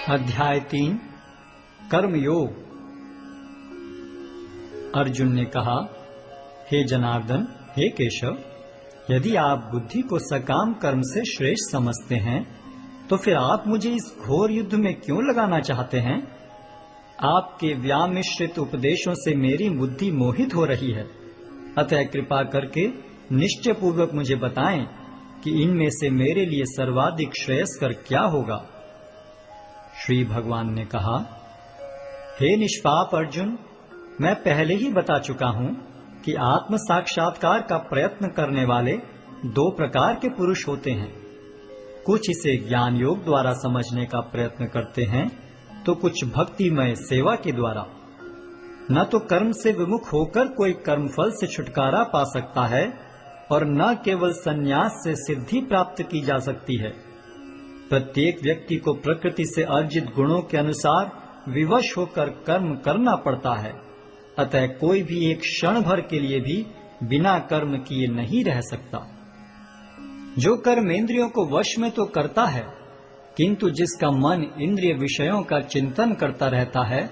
अध्याय 3 कर्मयोग। अर्जुन ने कहा, हे जनार्दन, हे केशव, यदि आप बुद्धि को सकाम कर्म से श्रेष्ठ समझते हैं तो फिर आप मुझे इस घोर युद्ध में क्यों लगाना चाहते हैं? आपके व्यामिश्रित उपदेशों से मेरी बुद्धि मोहित हो रही है, अतः कृपा करके निश्चय पूर्वक मुझे बताएं कि इनमें से मेरे लिए सर्वाधिक श्रेयस्कर क्या होगा। श्री भगवान ने कहा, हे निष्पाप अर्जुन, मैं पहले ही बता चुका हूं कि आत्म साक्षात्कार का प्रयत्न करने वाले दो प्रकार के पुरुष होते हैं। कुछ इसे ज्ञान योग द्वारा समझने का प्रयत्न करते हैं तो कुछ भक्तिमय सेवा के द्वारा। न तो कर्म से विमुख होकर कोई कर्मफल से छुटकारा पा सकता है और न केवल संन्यास से सिद्धि प्राप्त की जा सकती है। प्रत्येक व्यक्ति को प्रकृति से अर्जित गुणों के अनुसार विवश होकर कर्म करना पड़ता है, अतः कोई भी एक क्षण भर के लिए भी बिना कर्म किए नहीं रह सकता। जो कर्मेंद्रियों को वश में तो करता है, किंतु जिसका मन इंद्रिय विषयों का चिंतन करता रहता है,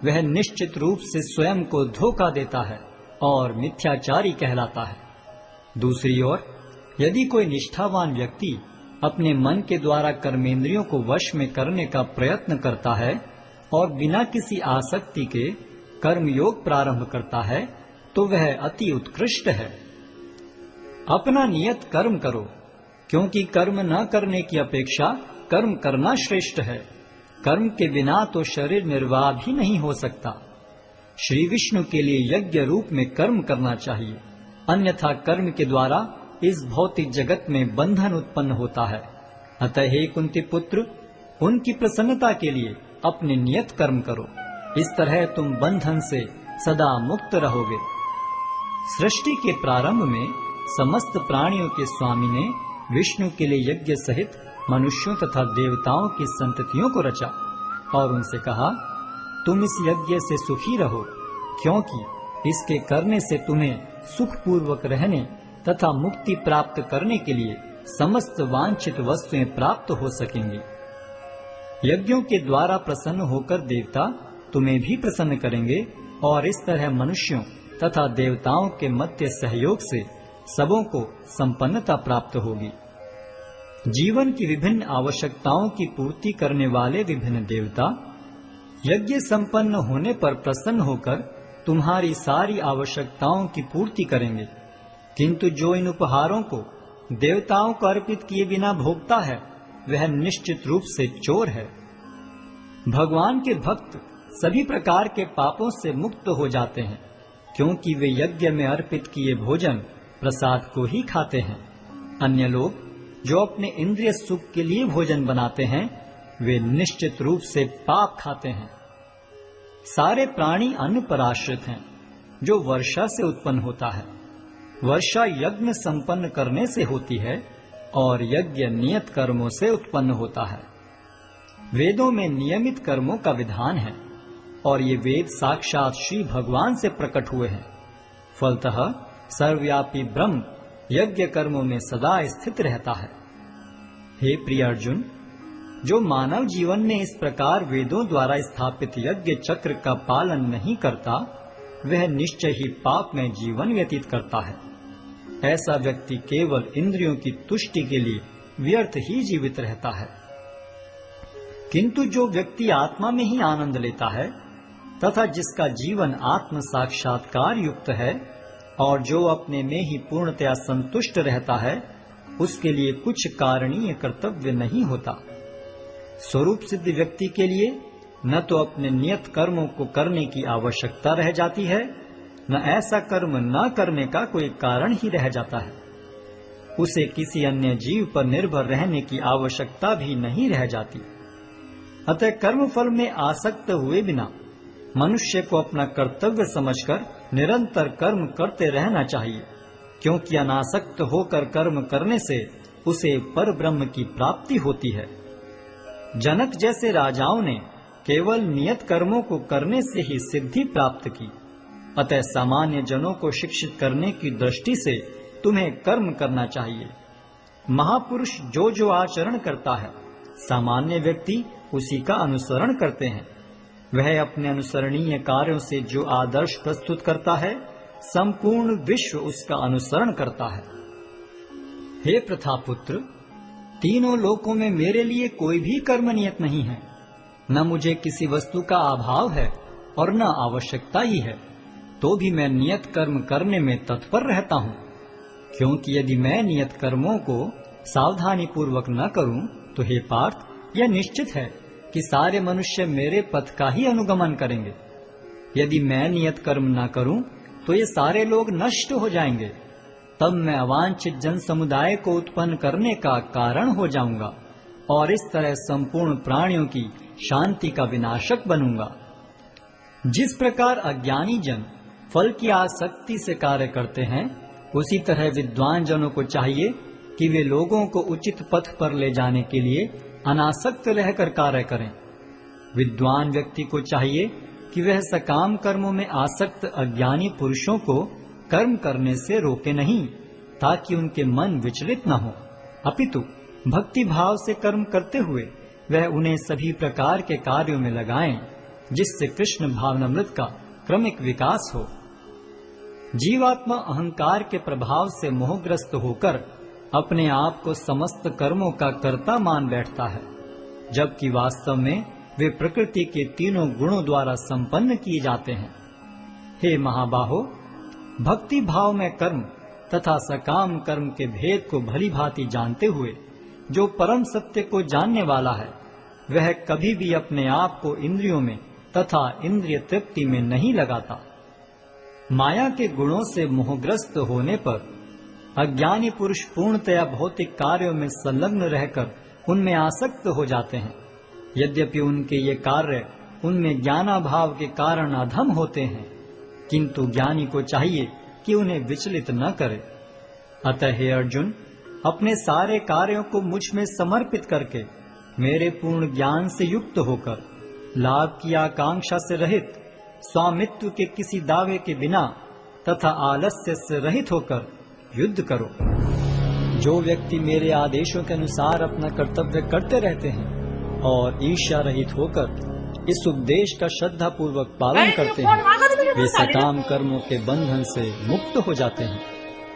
वह निश्चित रूप से स्वयं को धोखा देता है और मिथ्याचारी कहलाता है। दूसरी ओर, यदि कोई निष्ठावान व्यक्ति अपने मन के द्वारा कर्मेंद्रियों को वश में करने का प्रयत्न करता है और बिना किसी आसक्ति के कर्मयोग प्रारंभ करता है, तो वह अति उत्कृष्ट है। अपना नियत कर्म करो, क्योंकि कर्म न करने की अपेक्षा कर्म करना श्रेष्ठ है। कर्म के बिना तो शरीर निर्वाह भी नहीं हो सकता। श्री विष्णु के लिए यज्ञ रूप में कर्म करना चाहिए, अन्यथा कर्म के द्वारा इस भौतिक जगत में बंधन उत्पन्न होता है। अतः हे कुंती पुत्र, उनकी प्रसन्नता के लिए अपने नियत कर्म करो, इस तरह तुम बंधन से सदा मुक्त रहोगे। सृष्टि के प्रारंभ में समस्त प्राणियों के स्वामी ने विष्णु के लिए यज्ञ सहित मनुष्यों तथा देवताओं की संततियों को रचा और उनसे कहा, तुम इस यज्ञ से सुखी रहो, क्योंकि इसके करने से तुम्हें सुखपूर्वक रहने तथा मुक्ति प्राप्त करने के लिए समस्त वांछित वस्तुएं प्राप्त हो सकेंगी। यज्ञों के द्वारा प्रसन्न होकर देवता तुम्हें भी प्रसन्न करेंगे और इस तरह मनुष्यों तथा देवताओं के मध्य सहयोग से सबों को संपन्नता प्राप्त होगी। जीवन की विभिन्न आवश्यकताओं की पूर्ति करने वाले विभिन्न देवता यज्ञ संपन्न होने पर प्रसन्न होकर तुम्हारी सारी आवश्यकताओं की पूर्ति करेंगे, किंतु जो इन उपहारों को देवताओं को अर्पित किए बिना भोगता है, वह निश्चित रूप से चोर है। भगवान के भक्त सभी प्रकार के पापों से मुक्त हो जाते हैं, क्योंकि वे यज्ञ में अर्पित किए भोजन प्रसाद को ही खाते हैं। अन्य लोग जो अपने इंद्रिय सुख के लिए भोजन बनाते हैं, वे निश्चित रूप से पाप खाते हैं। सारे प्राणी अन्न पर आश्रित हैं, जो वर्षा से उत्पन्न होता है। वर्षा यज्ञ संपन्न करने से होती है और यज्ञ नियत कर्मों से उत्पन्न होता है। वेदों में नियमित कर्मों का विधान है और ये वेद साक्षात श्री भगवान से प्रकट हुए हैं। फलतः सर्वव्यापी ब्रह्म यज्ञ कर्मों में सदा स्थित रहता है। हे प्रिय अर्जुन, जो मानव जीवन में इस प्रकार वेदों द्वारा स्थापित यज्ञ चक्र का पालन नहीं करता, वह निश्चय ही पाप में जीवन व्यतीत करता है। ऐसा व्यक्ति केवल इंद्रियों की तुष्टि के लिए व्यर्थ ही जीवित रहता है। किंतु जो व्यक्ति आत्मा में ही आनंद लेता है तथा जिसका जीवन आत्म साक्षात्कार युक्त है और जो अपने में ही पूर्णतया संतुष्ट रहता है, उसके लिए कुछ कारणीय कर्तव्य नहीं होता। स्वरूप सिद्ध व्यक्ति के लिए न तो अपने नियत कर्मों को करने की आवश्यकता रह जाती है, न ऐसा कर्म न करने का कोई कारण ही रह जाता है। उसे किसी अन्य जीव पर निर्भर रहने की आवश्यकता भी नहीं रह जाती। अतः कर्म फल में आसक्त हुए बिना मनुष्य को अपना कर्तव्य समझकर निरंतर कर्म करते रहना चाहिए, क्योंकि अनासक्त होकर कर्म करने से उसे पर ब्रह्म की प्राप्ति होती है। जनक जैसे राजाओं ने केवल नियत कर्मों को करने से ही सिद्धि प्राप्त की, अतः सामान्य जनों को शिक्षित करने की दृष्टि से तुम्हें कर्म करना चाहिए। महापुरुष जो जो आचरण करता है सामान्य व्यक्ति उसी का अनुसरण करते हैं। वह अपने अनुसरणीय कार्यों से जो आदर्श प्रस्तुत करता है, संपूर्ण विश्व उसका अनुसरण करता है। हे प्रथापुत्र, तीनों लोकों में मेरे लिए कोई भी कर्म नियत नहीं है। न मुझे किसी वस्तु का अभाव है और न आवश्यकता ही है, तो भी मैं नियत कर्म करने में तत्पर रहता हूँ। क्योंकि यदि मैं नियत कर्मों को सावधानी पूर्वक न करूं, तो हे पार्थ, यह निश्चित है कि सारे मनुष्य मेरे पथ का ही अनुगमन करेंगे। यदि मैं नियत कर्म न करूं, तो ये सारे लोग नष्ट हो जाएंगे। तब मैं अवांछित जन समुदाय को उत्पन्न करने का कारण हो जाऊंगा और इस तरह संपूर्ण प्राणियों की शांति का विनाशक बनूंगा। जिस प्रकार अज्ञानी जन फल की आसक्ति से कार्य करते हैं, उसी तरह विद्वान जनों को चाहिए कि वे लोगों को उचित पथ पर ले जाने के लिए अनासक्त रहकर कार्य करें। विद्वान व्यक्ति को चाहिए कि वह सकाम कर्मों में आसक्त अज्ञानी पुरुषों को कर्म करने से रोके नहीं, ताकि उनके मन विचलित न हो, अपितु भक्ति भाव से कर्म करते हुए वह उन्हें सभी प्रकार के कार्यों में लगाएं, जिससे कृष्ण भावनामृत का क्रमिक विकास हो। जीवात्मा अहंकार के प्रभाव से मोहग्रस्त होकर अपने आप को समस्त कर्मों का कर्ता मान बैठता है, जबकि वास्तव में वे प्रकृति के तीनों गुणों द्वारा संपन्न किए जाते हैं। हे महाबाहो, भक्ति भाव में कर्म तथा सकाम कर्म के भेद को भली भांति जानते हुए जो परम सत्य को जानने वाला है, वह कभी भी अपने आप को इंद्रियों में तथा इंद्रिय तृप्ति में नहीं लगाता। माया के गुणों से मोहग्रस्त होने पर अज्ञानी पुरुष पूर्णतया भौतिक कार्यों में संलग्न रहकर उनमें आसक्त हो जाते हैं। यद्यपि उनके ये कार्य उनमें ज्ञानाभाव के कारण अधम होते हैं, किंतु ज्ञानी को चाहिए कि उन्हें विचलित न करे। अतः हे अर्जुन, अपने सारे कार्यों को मुझ में समर्पित करके मेरे पूर्ण ज्ञान से युक्त होकर लाभ की आकांक्षा से रहित, स्वामित्व के किसी दावे के बिना तथा आलस्य से रहित होकर युद्ध करो। जो व्यक्ति मेरे आदेशों के अनुसार अपना कर्तव्य करते रहते हैं और ईर्ष्या रहित होकर इस उपदेश का श्रद्धा पूर्वक पालन करते हैं, वे सकाम कर्मों के बंधन से मुक्त हो जाते हैं।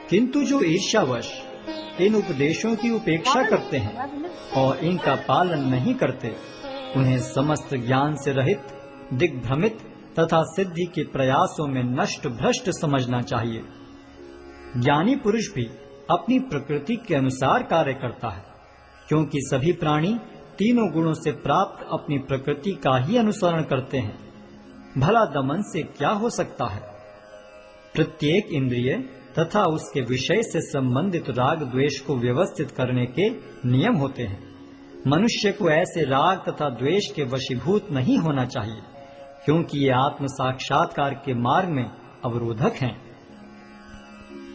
किंतु जो ईर्ष्यावश इन उपदेशों की उपेक्षा करते हैं और इनका पालन नहीं करते, उन्हें समस्त ज्ञान से रहित, दिग्भ्रमित तथा सिद्धि के प्रयासों में नष्ट भ्रष्ट समझना चाहिए। ज्ञानी पुरुष भी अपनी प्रकृति के अनुसार कार्य करता है, क्योंकि सभी प्राणी तीनों गुणों से प्राप्त अपनी प्रकृति का ही अनुसरण करते हैं। भला दमन से क्या हो सकता है? प्रत्येक इंद्रिय तथा उसके विषय से संबंधित राग द्वेष को व्यवस्थित करने के नियम होते हैं। मनुष्य को ऐसे राग तथा द्वेष के वशीभूत नहीं होना चाहिए, क्योंकि ये आत्म साक्षात्कार के मार्ग में अवरोधक हैं।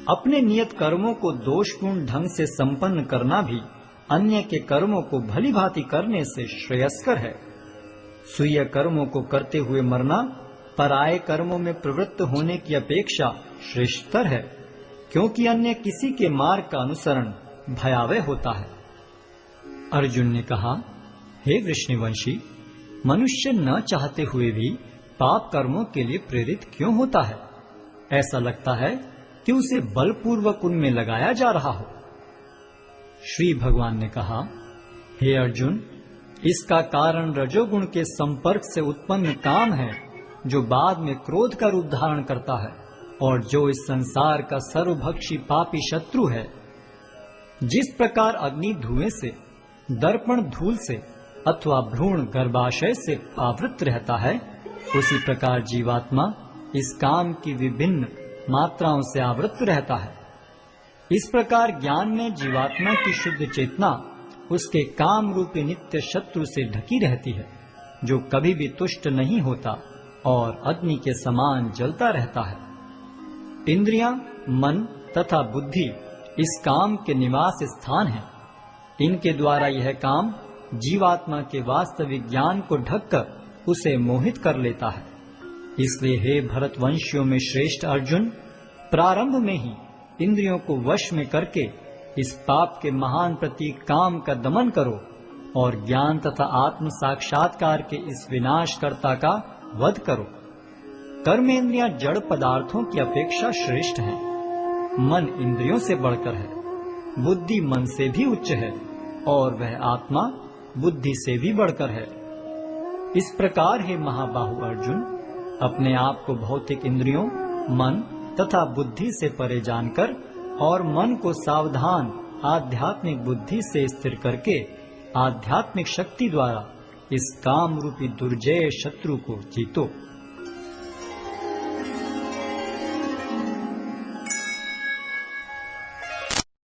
अपने नियत कर्मों को दोषपूर्ण ढंग से संपन्न करना भी अन्य के कर्मों को भली भांति करने से श्रेयस्कर है। स्वीय कर्मों को करते हुए मरना पराये कर्मों में प्रवृत्त होने की अपेक्षा श्रेष्ठतर है, क्योंकि अन्य किसी के मार्ग का अनुसरण भयावह होता है। अर्जुन ने कहा, हे वृष्णिवंशी, मनुष्य न चाहते हुए भी पाप कर्मों के लिए प्रेरित क्यों होता है? ऐसा लगता है कि उसे बलपूर्वक उनमें लगाया जा रहा हो। श्री भगवान ने कहा, हे अर्जुन, इसका कारण रजोगुण के संपर्क से उत्पन्न काम है, जो बाद में क्रोध का रूप धारण करता है और जो इस संसार का सर्वभक्षी पापी शत्रु है। जिस प्रकार अग्नि धुएं से, दर्पण धूल से अथवा भ्रूण गर्भाशय से आवृत रहता है, उसी प्रकार जीवात्मा इस काम की विभिन्न मात्राओं से आवृत रहता है। इस प्रकार ज्ञान में जीवात्मा की शुद्ध चेतना उसके काम रूपी नित्य शत्रु से ढकी रहती है, जो कभी भी तुष्ट नहीं होता और अग्नि के समान जलता रहता है। इंद्रियां, मन तथा बुद्धि इस काम के निवास स्थान हैं। इनके द्वारा यह काम जीवात्मा के वास्तविक ज्ञान को ढककर उसे मोहित कर लेता है। इसलिए हे भरतवंशियों में श्रेष्ठ अर्जुन, प्रारंभ में ही इंद्रियों को वश में करके इस पाप के महान प्रतीक काम का दमन करो और ज्ञान तथा आत्म साक्षात्कार के इस विनाशकर्ता का वध करो। कर्मेंद्रियां जड़ पदार्थों की अपेक्षा श्रेष्ठ हैं। मन इंद्रियों से बढ़कर है, बुद्धि मन से भी उच्च है और वह आत्मा बुद्धि से भी बढ़कर है। इस प्रकार हे महाबाहु अर्जुन, अपने आप को भौतिक इंद्रियों, मन तथा बुद्धि से परे जानकर और मन को सावधान आध्यात्मिक बुद्धि से स्थिर करके आध्यात्मिक शक्ति द्वारा इस काम रूपी दुर्जय शत्रु को जीतो।